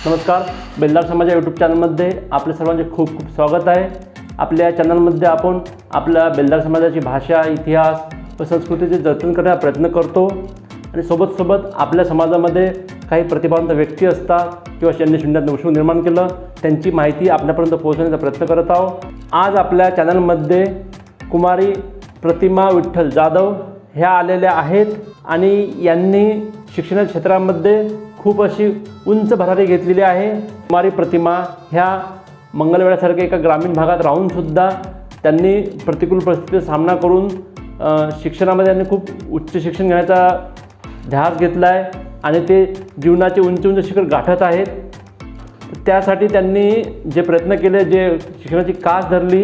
नमस्कार, बेल्दार समाज या यूट्यूब चॅनलमध्ये आपल्या सर्वांचे खूप खूप स्वागत आहे। आपल्या चॅनलमध्ये आपण आपल्या बेल्दार समाजाची भाषा, इतिहास व संस्कृतीचे जतन करण्याचा प्रयत्न करतो आणि सोबत आपल्या समाजामध्ये काही प्रतिभावंत व्यक्ती असतात किंवा ज्यांनी शून्यात नवशिव निर्माण केलं त्यांची माहिती आपल्यापर्यंत पोहोचवण्याचा प्रयत्न करत आहोत। आज आपल्या चॅनलमध्ये कुमारी प्रतिमा विठ्ठल जाधव ह्या आलेल्या आहेत आणि यांनी शिक्षण क्षेत्रामध्ये खूप अशी उंच भरारी घेतलेली आहे। कुमारी प्रतिमा ह्या मंगलवेढ्यासारख्या एका ग्रामीण भागात राहून सुद्धा त्यांनी प्रतिकूल परिस्थितीचा सामना करून शिक्षणामध्ये त्यांनी खूप उच्च शिक्षण घेण्याचा ध्यास घेतला आहे आणि ते जीवनाचे उंच शिखर गाठत आहेत। त्यासाठी त्यांनी जे प्रयत्न केले, जे शिक्षणाची कास धरली,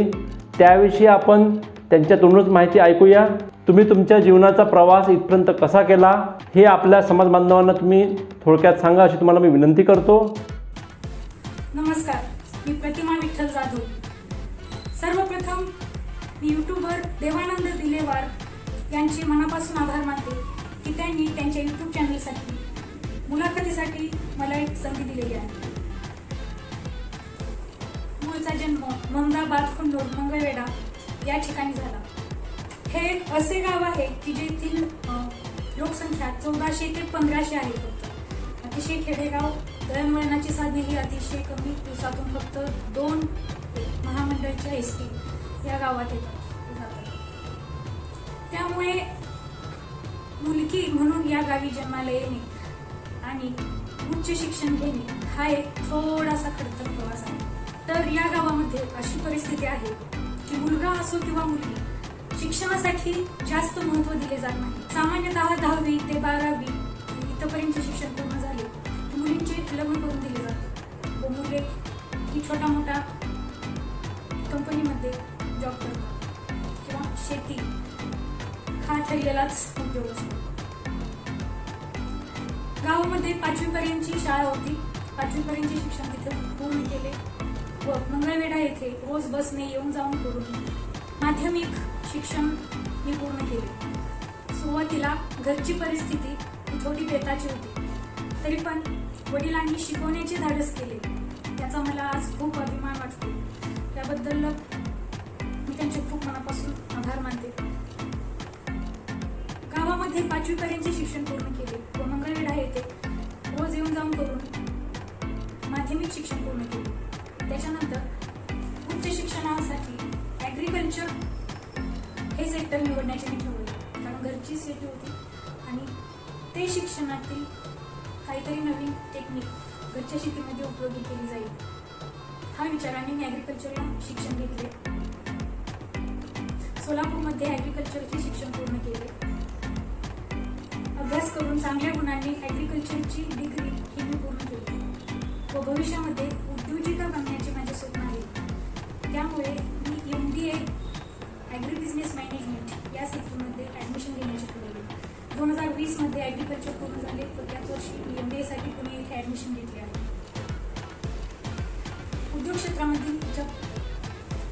त्याविषयी आपण त्यांच्या तोंडूनच माहिती ऐकूया। तुम्ही तुमच्या जीवनाचा प्रवास इथपर्यंत कसा केला हे आपल्या समाज बांधवांना तुम्ही थोडक्यात सांगा अशी तुम्हाला मी विनंती करतो। नमस्कार, मी प्रतिमा विठ्ठल जाधव। सर्वप्रथम मी यूट्यूबर देवानंद दिलेवार यांचे मनापासून आभार मानते की त्यांनी त्यांच्या यूट्यूब चॅनलसाठी मुलाखतीसाठी मला एक संधी दिलेली आहे। मूळचा जन्म महमदाबाद खुन्नूर मंगळवेढा या ठिकाणी झाला। हे एक असे गाव आहे की जेथील लोकसंख्या 1400 ते 1500 आहे। फक्त अतिशय खेडेगाव, दळणवळणाची साधनेही अतिशय कमी, दिवसातून फक्त 2 महामंडळाच्या एसटी या गावात येतात। त्यामुळे मुलगी म्हणून या गावी जन्माला येणे आणि उच्च शिक्षण घेणे हा एक थोडासा खडतर प्रवास आहे। तर या गावामध्ये अशी परिस्थिती आहे की मुलगा असो किंवा मुलगी शिक्षणासाठी जास्त महत्त्व दिले जात नाही। सामान्यतः 10वी ते 12वी इथपर्यंत शिक्षण पूर्ण झाले की मुलींचे लग्न करून दिले जाते व मुले ही छोटा मोठा कंपनीमध्ये जॉब करतात किंवा शेती हा ठरलेलाच उद्योग असतो। गावामध्ये 5वी पर्यंतची शाळा होती। 5वी पर्यंतचे शिक्षण तिथे पूर्ण केले व मंगळवेढा येथे रोज बसने येऊन जाऊन करून माध्यमिक शिक्षण मी पूर्ण केले। सुरुवातीला घरची परिस्थिती थोडी बेताची होती, तरी पण वडिलांनी शिकवण्याचे धाडस केले, त्याचा मला आज खूप अभिमान वाटतो। त्याबद्दल मी त्यांचे खूप मनापासून आभार मानते। गावामध्ये 5वी पर्यंतचे शिक्षण पूर्ण केले व मंगळवेढा येथे रोज येऊन जाऊन करून माध्यमिक शिक्षण पूर्ण केले। त्याच्यानंतर उच्च शिक्षणासाठी ॲग्रिकल्चर हे सेक्टर निवडण्याचे मी ठरवले, कारण घरची शेती होती आणि ते शिक्षणातील काहीतरी नवीन टेक्निक घरच्या शेतीमध्ये उपयोगी केली जाईल हा विचाराने मी ॲग्रिकल्चरला शिक्षण घेतले। सोलापूरमध्ये ॲग्रिकल्चरचे शिक्षण पूर्ण केले। अभ्यास करून चांगल्या गुणांनी ॲग्रिकल्चरची डिग्री ही मी पूर्ण केली व भविष्यामध्ये उद्योजिका बनण्याचे माझे स्वप्न आहे। त्यामुळे मी MBA ॲग्री बिझनेस मॅनेजमेंट या सेक्टरमध्ये ॲडमिशन घेण्याचे ठरवले। 2020 मध्ये ॲग्रिकल्चर पूर्ण झाले व त्याच वर्षी MBA साठी पुणे येथे ॲडमिशन घेतले आहे। उद्योग क्षेत्रामधील ज्या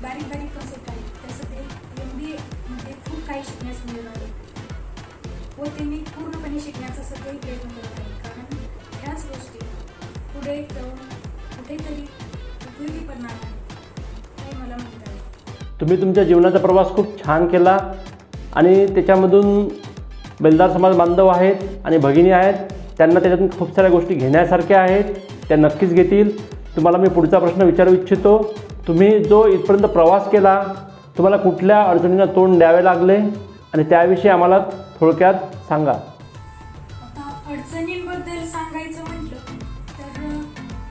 बारीक कन्सेप्ट आहेत त्याचं ते MBA मध्ये खूप काही शिकण्यास मिळत आहे व ते मी पूर्णपणे शिकण्याचा सध्याही प्रयत्न करत आहे, कारण ह्याच गोष्टी पुढे जाऊन कुठेतरी उपयोगी पडणार आहे हे मला माहीत आहे। तुम्ही तुमच्या जीवनाचा प्रवास खूप छान केला आणि त्याच्यामधून बेल्दार समाज बांधव आहेत आणि भगिनी आहेत, त्यांना त्याच्यातून खूप साऱ्या गोष्टी घेण्यासारख्या आहेत, त्या नक्कीच घेतील। तुम्हाला मी पुढचा प्रश्न विचारू इच्छितो, तुम्ही जो इथपर्यंत प्रवास केला तुम्हाला कुठल्या अडचणींना तोंड द्यावे लागले आणि त्याविषयी आम्हाला थोडक्यात सांगा। आता अडचणींबद्दल सांगायचं म्हटलं तर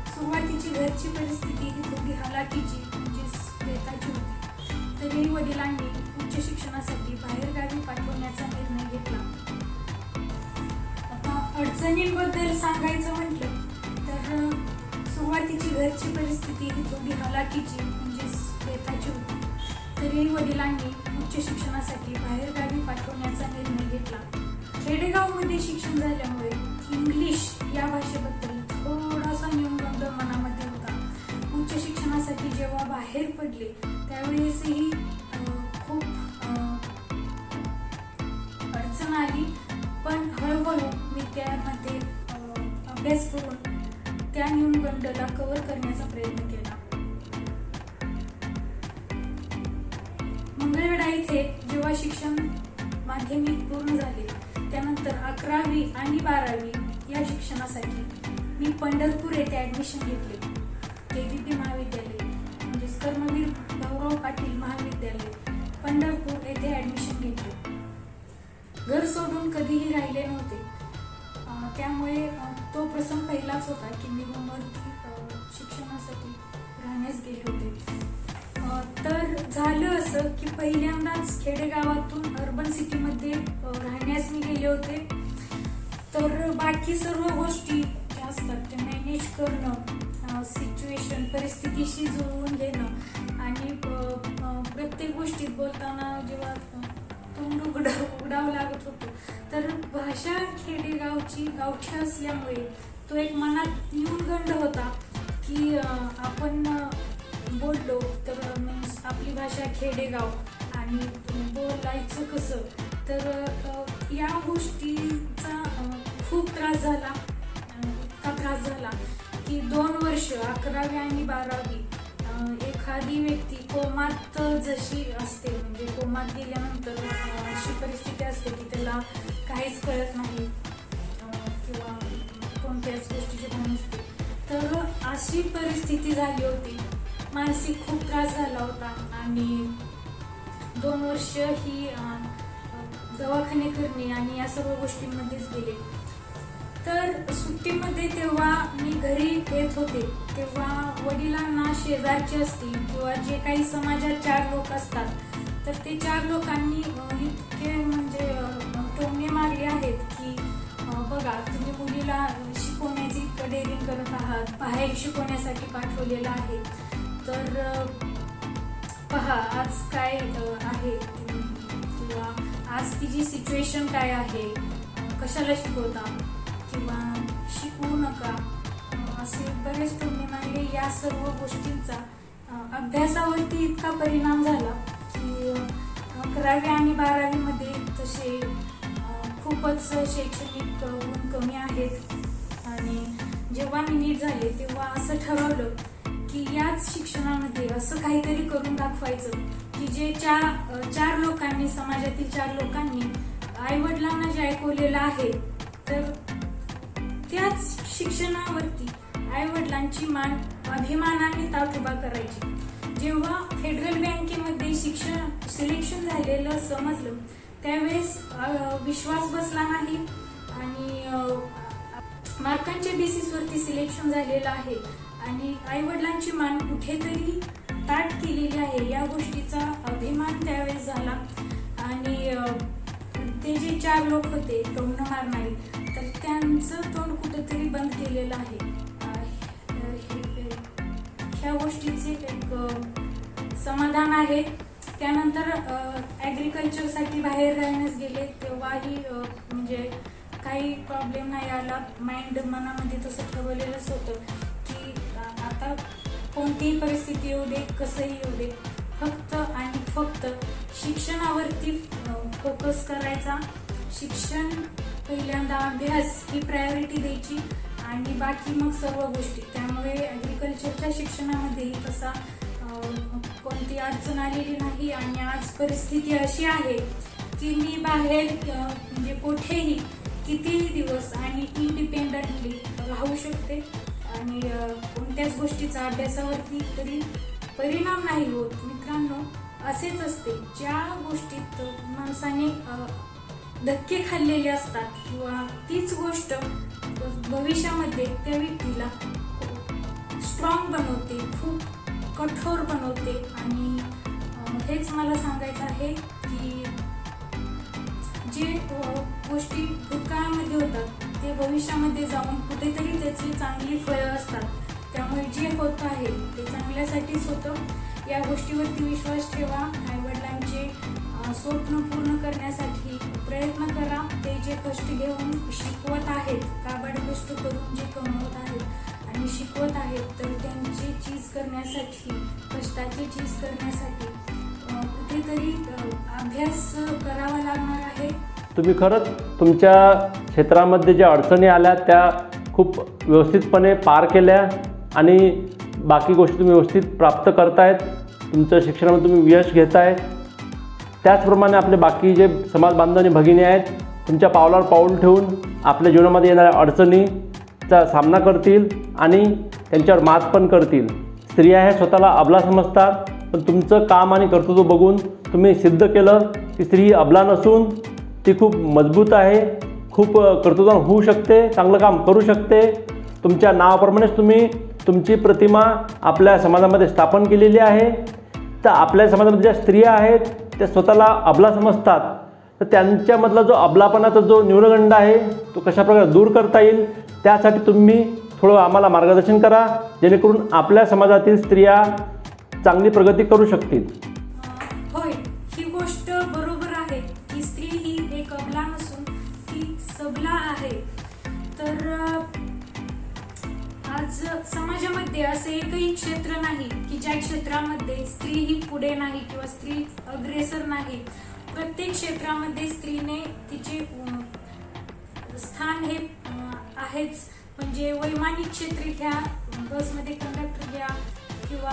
सुरुवातीची घरची परिस्थिती ही थोडी हालाकीची म्हणजेच बेताची होती, तरीही वडिलांनी उच्च शिक्षणासाठी बाहेरगावी पाठवण्याचा निर्णय घेतला। आता अडचणींबद्दल सांगायचं म्हटलं तर सुरुवातीची घरची परिस्थिती ही थोडी हालाकीची म्हणजेच बेताची होती, तरीही वडिलांनी उच्च शिक्षणासाठी बाहेरगावी पाठवण्याचा निर्णय घेतला। खेडेगावमध्ये शिक्षण झाल्यामुळे इंग्लिश या भाषेबद्दल थोडासा न्यूनगंड मनामध्ये होता। उच्च शिक्षणासाठी जेव्हा बाहेर पडले त्यावेळेसही खूप अडचण आली, पण हळूहळू मी त्यामध्ये अभ्यास करून त्या न्यूनगंड न्यूनगंडला कव्हर करण्याचा प्रयत्न केला. मंगळवेढा इथे जेव्हा शिक्षण माध्यमिक पूर्ण झाले त्यानंतर 11वी आणि 12वी या शिक्षणासाठी मी पंढरपूर येथे ऍडमिशन घेतले. KVP महाविद्यालय म्हणजेच कर्मवीर भाऊराव पाटील महाविद्यालय पंढरपूर येथे ऍडमिशन घेतले. घर सोडून कधीही राहिले नव्हते. त्यामुळे तो प्रसंग पहिलाच होता की मी मुंबईत शिक्षणासाठी राहण्यास गेले होते. तर झालं असं की पहिल्यांदाच खेडेगावातून अर्बन सिटीमध्ये राहण्यास मी गेले होते. तर बाकी सर्व गोष्टी ज्या असतात त्या मॅनेज करणं, सिच्युएशन परिस्थितीशी जुळवून घेणं आणि प्रत्येक गोष्टीत बोलताना जेव्हा तोंड उघडावं लागत होतं तर भाषा खेडेगावची गावठी असल्यामुळे तो एक मनात न्यूनगंड होता की आपण बोललो तर मीन्स आपली भाषा खेडेगाव आणि बोलायचं कसं. तर या गोष्टीचा खूप त्रास झाला. इतका त्रास झाला की 2 वर्ष 11वी आणि 12वी एखादी व्यक्ती कोमात जशी असते म्हणजे कोमात गेल्यानंतर अशी परिस्थिती असते की त्याला काहीच कळत नाही किंवा कोणत्याच गोष्टीची भान नसते. तर अशी परिस्थिती झाली होती. मानसिक खूप त्रास झाला होता आणि 2 वर्ष ही दवाखाने करणे आणि या सर्व गोष्टींमध्येच गेले. तर सुट्टीमध्ये तेव्हा मी घरी येत होते तेव्हा वडिलांना शेजारचे असतील किंवा जे काही समाजात 4 लोक असतात तर ते 4 लोकांनी इतके म्हणजे टोमणे मारले आहेत की बघा तुम्ही मुलीला शिकवण्याची इतकं डेअरिंग करत आहात, बाहेर शिकवण्यासाठी पाठवलेलं आहे. तर पहा आज काय आहे किंवा आज तिची सिच्युएशन काय आहे, कशाला शिकवता किंवा शिकवू नका असे बरेच टोमणे मारले. या सर्व गोष्टींचा अभ्यासावरती इतका परिणाम झाला की 11वी आणि 12वी मध्ये तसे खूपच शैक्षणिक गुण कमी आहेत. आणि जेव्हा मी नीट झाले तेव्हा असं ठरवलं की याच शिक्षणामध्ये असं काहीतरी करून दाखवायचं की जे 4 लोकांनी समाजातील 4 लोकांनी आईवडिलांना जे ऐकवलेलं आहे तर त्याच शिक्षणावरती आईवडिलांची मान अभिमानाने ताठ उभा करायची. जेव्हा फेडरल बँकेमध्ये शिक्षण सिलेक्शन झालेलं समजलं त्यावेळेस विश्वास बसला नाही आणि मार्कांच्या बेसिसवरती सिलेक्शन झालेलं आहे आणि आईवडिलांची मान कुठेतरी ताठ केलेली आहे या गोष्टीचा अभिमान त्यावेळेस झाला. आणि ते जे 4 लोक होते टोमणं मारणारे तर त्यांचं तोंड कुठेतरी बंद केलेलं आहे. ह्या गोष्टीचे एक समाधान आहे. त्यानंतर ॲग्रिकल्चरसाठी बाहेर राहण्यास गेले तेव्हाही म्हणजे काही प्रॉब्लेम नाही आला. माइंड मनामध्ये तसं ठरवलेलंच होतं की आता कोणतीही परिस्थिती येऊ दे, कसंही येऊ दे, फक्त आणि फक्त शिक्षणावरती फोकस करायचा. शिक्षण पहिल्यांदा, अभ्यास ही प्रायोरिटी द्यायची आणि बाकी मग सर्व गोष्टी. त्यामुळे ॲग्रिकल्चरच्या शिक्षणामध्येही तसा कोणती अडचण आलेली नाही. आणि आज परिस्थिती अशी आहे की मी बाहेर म्हणजे कुठेही कितीही दिवस आणि इंडिपेंडंटली राहू शकते आणि कोणत्याच गोष्टीचा अभ्यासावरती तरी परिणाम नाही होत. मित्रांनो, असेच असते ज्या गोष्टीत माणसाने धक्के खाल्लेले असतात किंवा तीच गोष्ट भविष्यामध्ये त्या व्यक्तीला स्ट्रॉंग बनवते, खूप कठोर बनवते. आणि हेच मला सांगायचं आहे की जे गोष्टी भूतकाळामध्ये होतात ते भविष्यामध्ये जाऊन कुठेतरी त्याची चांगली फळं असतात. त्यामुळे जे होत आहे ते चांगल्यासाठीच होतं. या गोष्टीवरती विश्वास ठेवा. आईवडिलांचे स्वप्न पूर्ण करण्यासाठी प्रयत्न करा. ते जे कष्ट घेऊन शिकवत आहेत, काबाड कष्ट करून जे कमवत आहेत आणि शिकवत आहेत तर त्यांची चीज करण्यासाठी, कष्टाची चीज करण्यासाठी कुठेतरी अभ्यास करावा लागणार आहे. तुम्ही खरंच तुमच्या क्षेत्रामध्ये ज्या अडचणी आल्या त्या खूप व्यवस्थितपणे पार केल्या आणि बाकी गोष्टी तुम्ही व्यवस्थित प्राप्त करतायत, तुमचं शिक्षणामध्ये तुम्ही यश घेताय. त्याचप्रमाणे आपले बाकी जे समाज बांधव आणि भगिनी आहेत तुमच्या पावलावर पाऊल ठेवून आपल्या जीवनामध्ये येणाऱ्या अडचणीचा सामना करतील आणि त्यांच्यावर मात पण करतील. स्त्रिया ह्या स्वतःला अबला समजतात, पण तुमचं काम आणि कर्तृत्व बघून तुम्ही सिद्ध केलं की स्त्री ही अबला नसून ती खूप मजबूत आहे, खूप कर्तृत्ववान होऊ शकते, चांगलं काम करू शकते. तुमच्या नावाप्रमाणेच तुम्ही तुमची प्रतिमा आपल्या समाजामध्ये स्थापन केलेली आहे. तर आपल्या समाजामध्ये ज्या स्त्रिया आहेत त्या स्वतःला अबला समजतात, तर त्यांच्यामधला जो अबलापणाचा जो न्यूनगंड आहे तो कशाप्रकारे दूर करता येईल त्यासाठी तुम्ही थोडं आम्हाला मार्गदर्शन करा, जेणेकरून आपल्या समाजातील स्त्रिया चांगली प्रगती करू शकतील. होय, ही गोष्ट बरोबर आहे की स्त्री ही एक अबला नसून ती सबला आहे. तर आज समाजामध्ये असे एकही क्षेत्र नाही की ज्या क्षेत्रामध्ये स्त्री ही पुढे नाही किंवा स्त्री अग्रेसर नाही. प्रत्येक क्षेत्रामध्ये स्त्रीने तिचे स्थान हे आहेच. म्हणजे वैमानिक क्षेत्र घ्या, बसमध्ये कंडक्टर घ्या किंवा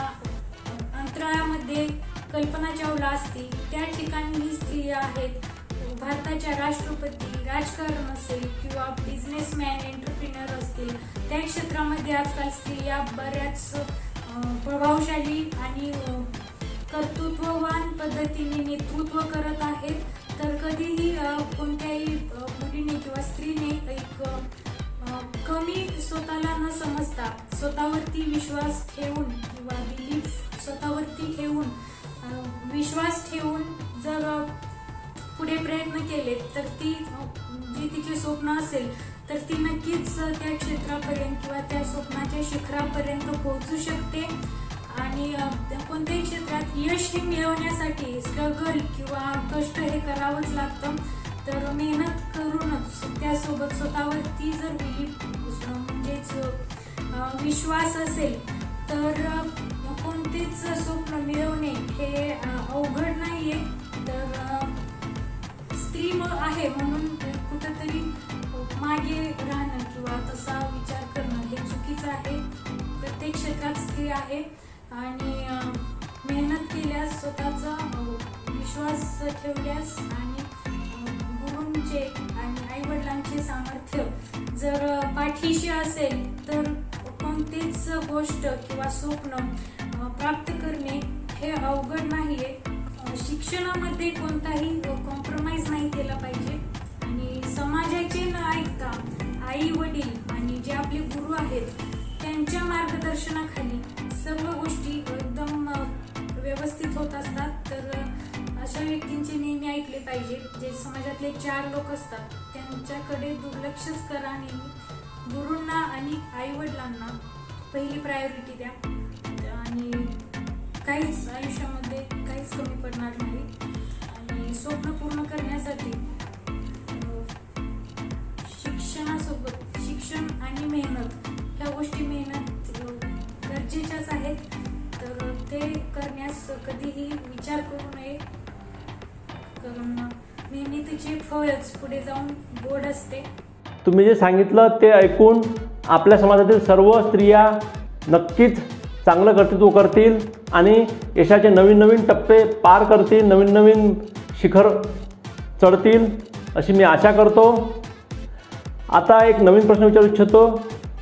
अंतराळामध्ये कल्पना चावला असतील त्या ठिकाणी ही स्त्रिया आहेत. भारताच्या राष्ट्रपती, राजकारण असेल किंवा बिझनेसमॅन, एंटरप्रिनर असतील, त्या क्षेत्रामध्ये आजकाल स्त्रिया बऱ्याच प्रभावशाली आणि कर्तृत्ववान पद्धतीने नेतृत्व करत आहेत. तर कधीही कोणत्याही मुलीने किंवा स्त्रीने एक कमी स्वतःला न समजता स्वतःवरती विश्वास ठेवून किंवा बिलीफ स्वतःवरती ठेवून विश्वास ठेवून जर पुढे प्रयत्न केले तर ती जी तिचे स्वप्न असेल तर ती नक्कीच त्या क्षेत्रापर्यंत किंवा त्या स्वप्नाच्या शिखरापर्यंत पोहोचू शकते. आणि कोणत्याही क्षेत्रात यश हे मिळवण्यासाठी स्ट्रगल किंवा कष्ट हे करावंच लागतं. तर मेहनत करूनच त्यासोबत स्वतःवरती जर म्हणजेच विश्वास असेल तर कोणतेच स्वप्न मिळवणे हे अवघड नाहीये. तर स्त्री आहे म्हणून कुठंतरी मागे राहणं किंवा तसा विचार करणं हे चुकीचं आहे. प्रत्येक क्षेत्रात स्त्री आहे आणि मेहनत केल्यास, स्वतःचा विश्वास ठेवल्यास आणि गुरूंचे आणि आईवडिलांचे सामर्थ्य जर पाठीशी असेल तर कोणतीच गोष्ट किंवा स्वप्न प्राप्त करणे हे अवघड नाहीये. शिक्षणामध्ये कोणताही कॉम्प्रोमाइज नाही केला पाहिजे आणि समाजाचे न ऐकता आई वडील आणि जे आपले गुरु आहेत त्यांच्या मार्गदर्शनाखाली सर्व गोष्टी एकदम व्यवस्थित होत असतात. तर अशा व्यक्तींचे नेहमी ऐकले पाहिजे. जे समाजातले 4 लोक असतात त्यांच्याकडे दुर्लक्षच करा. नेहमी गुरूंना आणि आई वडिलांना पहिली प्रायोरिटी द्या आणि काहीच आयुष्यामध्ये काहीच कमी पडणार नाही. आणि स्वप्न पूर्ण करण्यासाठी शिक्षणासोबत शिक्षण आणि मेहनत ह्या गोष्टी गरजेच्याच आहेत. तर ते करण्यास कधीही विचार करू नये, कारण मेहनतीचे फळच पुढे जाऊन गोड असते. तुम्ही जे सांगितलं ते ऐकून आपल्या समाजातील सर्व स्त्रिया नक्कीच चांगलं कर्तृत्व करतील आणि यशाचे नवीन नवीन टप्पे पार करतील, नवीन नवीन शिखर चढतील अशी मी आशा करतो. आता एक नवीन प्रश्न विचारू इच्छितो.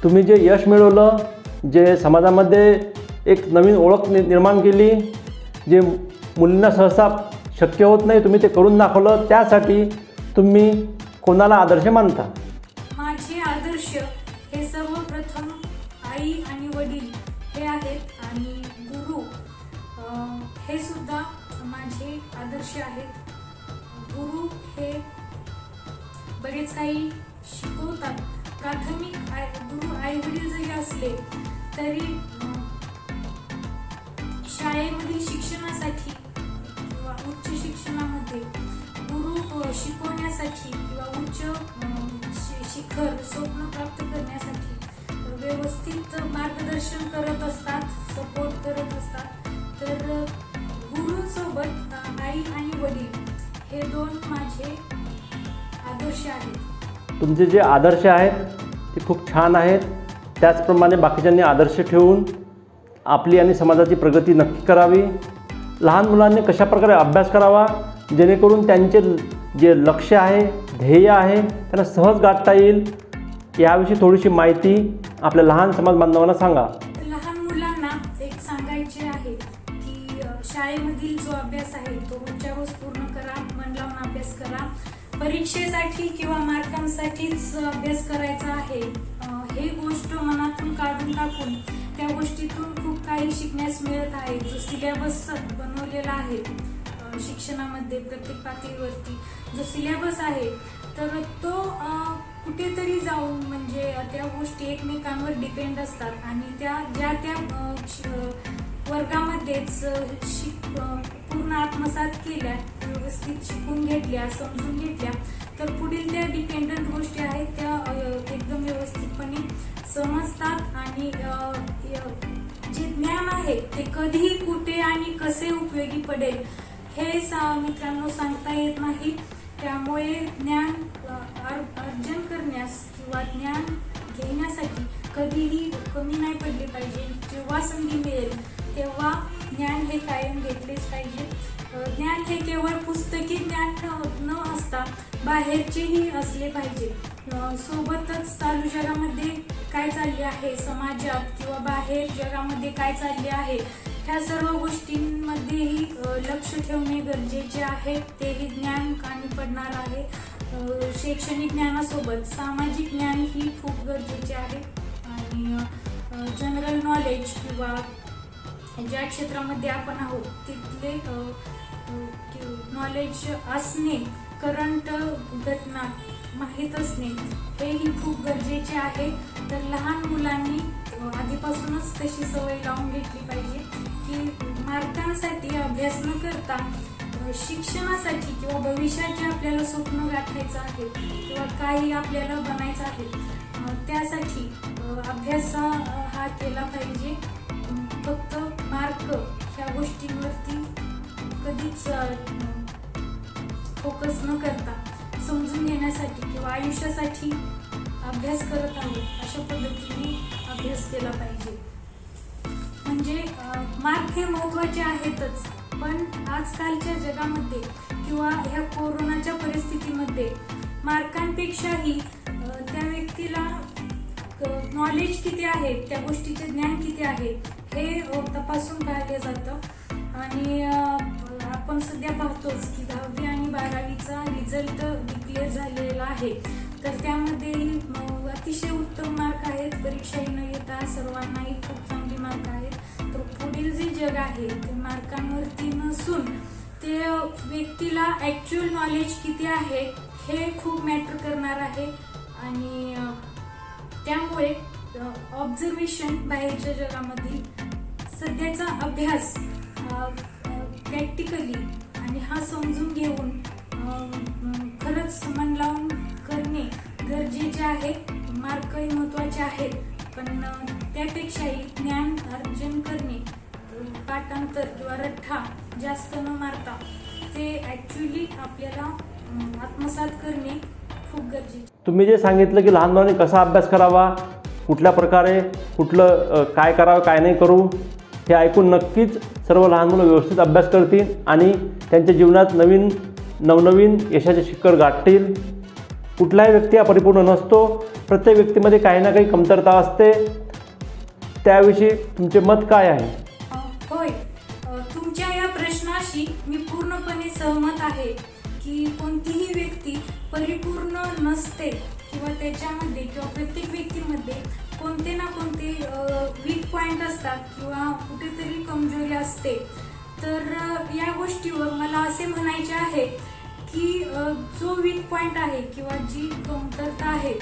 तुम्ही जे यश मिळवलं, जे समाजामध्ये एक नवीन ओळख निर्माण केली, जे मुलींना सहसा शक्य होत नाही, तुम्ही ते करून दाखवलं, त्यासाठी तुम्ही कोणाला आदर्श मानता? माझे आदर्श हे सर्वप्रथम आई आणि वडील हे आहेत आणि गुरु हे सुद्धा माझे आदर्श आहेत. गुरु हे बरेच काही शिकवतात. प्राथमिक गुरु आई वडील जरी असले तरी शाळेमधील शिक्षणासाठी किंवा उच्च शिक्षणामध्ये गुरु शिकवण्यासाठी किंवा उच्च शिखर स्वप्न प्राप्त करण्यासाठी व्यवस्थित मार्गदर्शन करत असतात, सपोर्ट करत असतात. तर गुरूंसोबत आई आणि वडील हे 2 माझे आदर्श आहेत. तुमचे जे आदर्श आहेत ते खूप छान आहेत त्याचप्रमाणे बाकीच्यांनी आदर्श ठेवून आपली आणि समाजाची प्रगती नक्की करावी. लहान मुलांनी कशाप्रकारे अभ्यास करावा जेणेकरून त्यांचे जे लक्ष्य आहे, ध्येय आहे, त्यांना सहज गाठता येईल, याविषयी थोडीशी माहिती आपल्या लहान समाज बांधवांना सांगा. लहान मुलांना एक सांगायचे आहे की शाळेमधील जो अभ्यास आहे तो रोजच्या रोज पूर्ण करा, मन लावून अभ्यास करा. परीक्षेसाठी किंवा मार्कांसाठीच अभ्यास करायचा आहे हे गोष्ट मनातून काढून टाकून त्या गोष्टीतून खूप काही शिकण्यास मिळत आहे. जो सिलेबस बनवलेला आहे शिक्षणामध्ये प्रत्येक पातळीवरती जो सिलेबस आहे तर तो कुठेतरी जाऊन म्हणजे त्या गोष्टी एकमेकांवर डिपेंड असतात आणि त्या वर्गामध्येच पूर्ण आत्मसात केल्या, व्यवस्थित शिकून घेतल्या, समजून घेतल्या तर पुढील त्या डिपेंडंट गोष्टी आहेत त्या एकदम व्यवस्थितपणे समजतात आणि जे ज्ञान आहे ते कधी, कुठे आणि कसे उपयोगी पडेल हे मित्रांनो सांगता येत नाही. त्यामुळे ज्ञान अर्जन करण्यास किंवा ज्ञान घेण्यासाठी कधीही कमी नाही पडले पाहिजे. जेव्हा संधी मिळेल तेव्हा ज्ञान हे कायम घेतलेच पाहिजे. ज्ञान हे केवळ पुस्तकी ज्ञान न असता बाहेरचेही असले पाहिजे. सोबतच चालू जगामध्ये काय चालले आहे, समाजात किंवा बाहेर जगामध्ये काय चालले आहे ह्या सर्व गोष्टींमध्येही लक्ष ठेवणे गरजेचे आहे. तेही ज्ञान कामी पडणार आहे. शैक्षणिक ज्ञानासोबत सामाजिक ज्ञान ही खूप गरजेचे आहे आणि जनरल नॉलेज किंवा ज्या क्षेत्रामध्ये आपण आहोत तिथले नॉलेज असणे, करंट घटना माहीत असणे हेही खूप गरजेचे आहे. तर लहान मुलांनी आधीपासूनच तशी सवय लावून घेतली पाहिजे की मार्कांसाठी अभ्यास न करता शिक्षणासाठी किंवा भविष्याचे आपल्याला स्वप्न गाठायचं आहे किंवा काही आपल्याला बनायचं आहे त्यासाठी अभ्यास हा केला पाहिजे. फक्त मार्क ह्या गोष्टींवरती कधीच फोकस न करता समजून घेण्यासाठी किंवा आयुष्यासाठी अभ्यास करत आहोत अशा पद्धतीने अभ्यास केला पाहिजे. म्हणजे मार्क हे महत्त्वाचे आहेतच, पण आजकालच्या जगामध्ये किंवा ह्या कोरोनाच्या परिस्थितीमध्ये मार्कांपेक्षाही त्या व्यक्तीला नॉलेज किती आहे, त्या गोष्टीचे ज्ञान किती आहे हे तपासून पाहिलं जातं. आणि आपण सध्या पाहतोच की 10वी आणि 12वीचा रिझल्ट डिक्लेअर झालेला आहे तर त्यामध्येही अतिशय उत्तम मार्क आहेत. परीक्षाही न येता सर्वांनाही खूप चांगले मार्क आहेत. तर पुढील जे जग आहे ते मार्कांवरती नसून ते व्यक्तीला ॲक्च्युअल नॉलेज किती आहे हे खूप मॅटर करणार आहे आणि त्यामुळे ऑब्झर्वेशन बाहेरच्या जगामधील सध्याचा अभ्यास प्रॅक्टिकली आणि हा समजून घेऊन खरंच मन लावून करणे गरजेचे आहे. मार्कही महत्त्वाचे आहेत पण त्यापेक्षाही ज्ञान अर्जन करणे, पाठांतर किंवा रट्टा जास्त न मारता ते ॲक्च्युली आपल्याला आत्मसात करणे खूप गरजेचे. तुम्ही जे सांगितलं की लहान मुलांनी कसा अभ्यास करावा, कुठल्या प्रकारे कुठलं काय करावं काय नाही करू हे ऐकून नक्कीच सर्व लहान मुलं व्यवस्थित अभ्यास करतील आणि त्यांच्या जीवनात नवनवीन यशाचे शिखर गाठतील. कुठलाही व्यक्ती हा परिपूर्ण नसतो. प्रत्येक व्यक्तीमध्ये काही ना काही कमतरता असते. त्याविषयी तुमचे मत काय आहे? होय, तुमच्या या प्रश्नाशी मी पूर्णपणे सहमत आहे की कोणतीही व्यक्ती परिपूर्ण नसते किंवा त्याच्यामध्ये किंवा प्रत्येक व्यक्तीमध्ये कोणते ना कोणते वीक पॉईंट असतात किंवा कुठेतरी कमजोरी असते. तर या गोष्टीवर मला असे म्हणायचे आहे की जो वीक पॉईंट आहे किंवा जी कमतरता आहे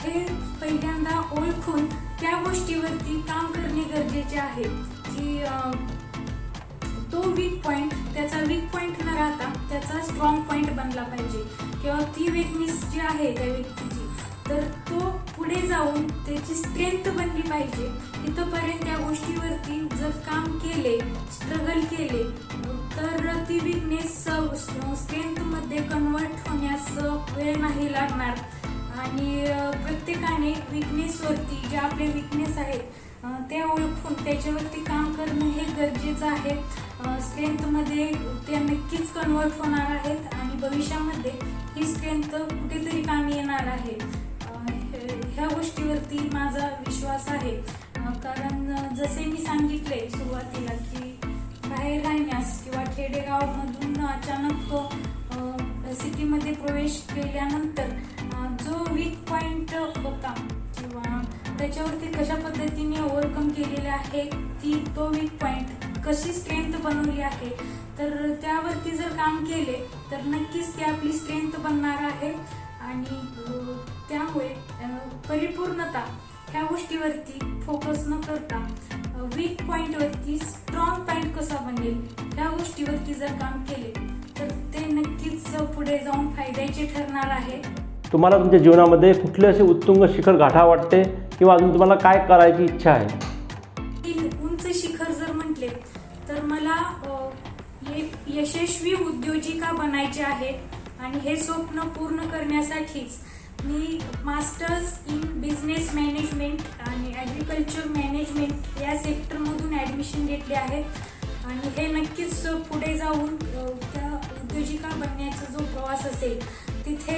हे पहिल्यांदा ओळखून त्या गोष्टीवरती काम करणे गरजेचे आहे की तो वीक पॉईंट त्याचा वीक पॉईंट न राहता त्याचा स्ट्रॉंग पॉईंट बनला पाहिजे किंवा ती वीकनेस जी आहे त्या व्यक्तीची तर तो पुढे जाऊन त्याची स्ट्रेंथ बनली पाहिजे. इथंपर्यंत त्या गोष्टीवरती जर काम केले, स्ट्रगल केले तर ती वीकनेस स्ट्रेंथमध्ये कन्वर्ट होण्यास वेळ नाही लागणार आणि प्रत्येकाने विकनेसवरती जे आपले विकनेस आहेत ते ओळखून त्याच्यावरती काम करणं हे गरजेचं आहे. स्ट्रेंथमध्ये ते नक्कीच कन्वर्ट होणार आहेत आणि भविष्यामध्ये ही स्ट्रेंथ कुठेतरी कामी येणार आहे. ह्या गोष्टीवरती माझा विश्वास आहे. कारण जसे मी सांगितले सुरुवातीला की बाहेर राहण्यास किंवा खेडेगावामधून अचानक सिटीमध्ये प्रवेश केल्यानंतर जो वीक पॉइंट होता किंवा त्याच्यावरती कशा पद्धतीने ओव्हरकम केलेले आहे, तो वीक पॉइंट कशी स्ट्रेंथ बनवली आहे, तर त्यावरती जर काम केले तर नक्कीच ती आपली स्ट्रेंथ बनणार आहे. आणि त्यामुळे परिपूर्णता ह्या गोष्टीवरती फोकस न करता वीक पॉइंटवरती स्ट्रॉंग पॉइंट कसा बनेल ह्या गोष्टीवरती जर काम केले तर ते नक्कीच पुढे जाऊन फायद्याचे ठरणार आहे. तुम्हाला तुमच्या जीवनामध्ये कुठले असे उत्तुंग शिखर गाठा वाटते किंवा अजून तुम्हाला काय करायची इच्छा आहे? उंच शिखर जर म्हटले तर मला एक यशस्वी उद्योजिका बनायचे आहे आणि हे स्वप्न पूर्ण करण्यासाठीच मी मास्टर्स इन बिझनेस मॅनेजमेंट आणि ॲग्रिकल्चर मॅनेजमेंट या सेक्टरमधून ॲडमिशन घेतले आहे. आणि हे नक्कीच पुढे जाऊन त्या उद्योजिका बनण्याचा जो प्रवास असेल तिथे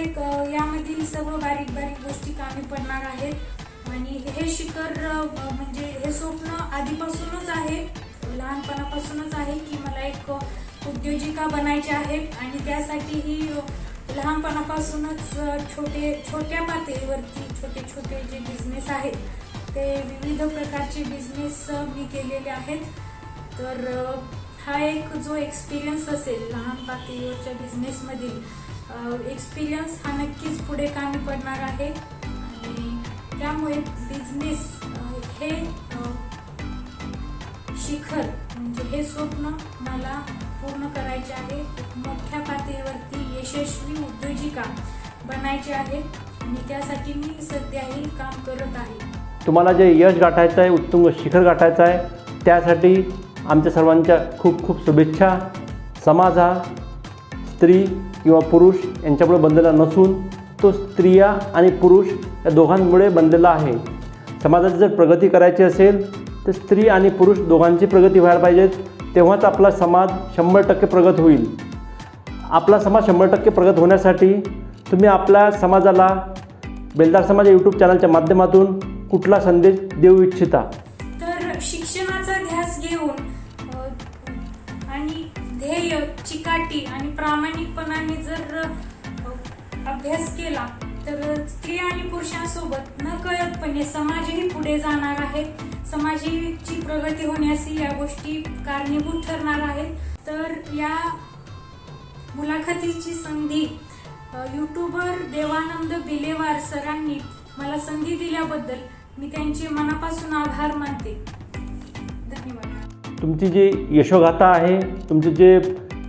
यामधील सर्व बारीक बारीक गोष्टी कामी पडणार आहेत. आणि हे शिखर म्हणजे हे स्वप्न आधीपासूनच आहे, लहानपणापासूनच आहे की मला एक उद्योजिका बनायचे आहे. आणि त्यासाठीही लहानपणापासूनच छोट्या पातळीवरती छोटे जे बिझनेस आहेत ते विविध प्रकारचे बिझनेस मी केलेले आहेत. तर हा एक जो एक्सपिरियन्स असेल लहान पातळीवरच्या बिझनेसमधील एक्सपिरियन्स हा नक्कीच पुढे कामी पडणार आहे. आणि त्यामुळे बिझनेस हे शिखर म्हणजे हे स्वप्न मला पूर्ण करायचे आहे. मोठ्या पातळीवरती यशस्वी उद्योजिका बनायचे आहे आणि त्यासाठी मी सध्याही काम करत आहे. तुम्हाला जे यश गाठायचं आहे, उत्तुंग शिखर गाठायचं आहे, त्यासाठी आमच्या सर्वांच्या खूप खूप शुभेच्छा. समाज हा स्त्री किंवा पुरुष यांच्यामुळे बनलेला नसून तो स्त्रिया आणि पुरुष या दोघांमुळे बनलेला आहे. समाजाची जर प्रगती करायची असेल तर स्त्री आणि पुरुष दोघांची प्रगती व्हायला पाहिजेत, तेव्हाच आपला समाज 100% प्रगत होईल. आपला समाज 100% प्रगत होण्यासाठी तुम्ही आपल्या समाजाला बेलदार समाज यूट्यूब चॅनलच्या माध्यमातून कुठला संदेश देऊ इच्छिता? तर शिक्षणाचा ध्यास घेऊन आणि ध्येय, चिकाटी आणि प्रामाणिकपणाने जर अभ्यास केला तर स्त्री आणि पुरुषांसोबत नकळतपणे समाजही पुढे जाणार आहे. समाजाची प्रगती होण्यास या गोष्टी कारणीभूत ठरणार आहेत. तर या मुलाखतीची संधी यूट्यूबर देवानंद बिलेवार सरांनी मला संधी दिल्याबद्दल मी त्यांचे मनापासून आभार मानते. धन्यवाद. तुमची जी यशोगाथा आहे, तुमचे जे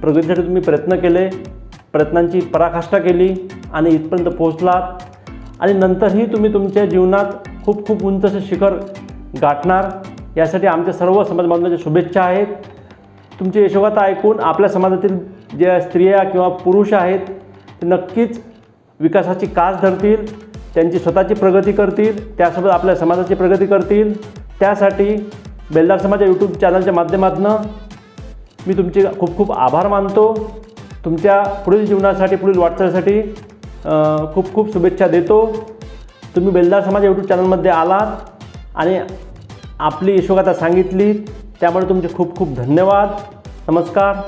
प्रगतीसाठी तुम्ही प्रयत्न केले, प्रयत्नांची पराकाष्ठा केली आणि इथपर्यंत पोहोचलात आणि नंतरही तुम्ही तुमच्या जीवनात खूप खूप उंच असे शिखर गाठणार, यासाठी आमच्या सर्व समाज बांधवांच्या शुभेच्छा आहेत. तुमची यशोगाथा ऐकून आपल्या समाजातील ज्या स्त्रिया किंवा पुरुष आहेत ते नक्कीच विकासाची कास धरतील, त्यांची स्वतःची प्रगती करतील, त्यासोबत आपल्या समाजाची प्रगती करतील. त्यासाठी बेलदार समाज यूट्यूब चॅनलच्या माध्यमातून मी तुमचे खूप खूप आभार मानतो. तुमच्या पुढील जीवनासाठी, पुढील वाटचालीसाठी खूप खूप शुभेच्छा देतो. तुम्ही बेलदार समाज यूट्यूब चॅनलमध्ये आलात आणि आपली यशोगाथा सांगितली, त्यामुळे तुमचे खूप खूप धन्यवाद. नमस्कार.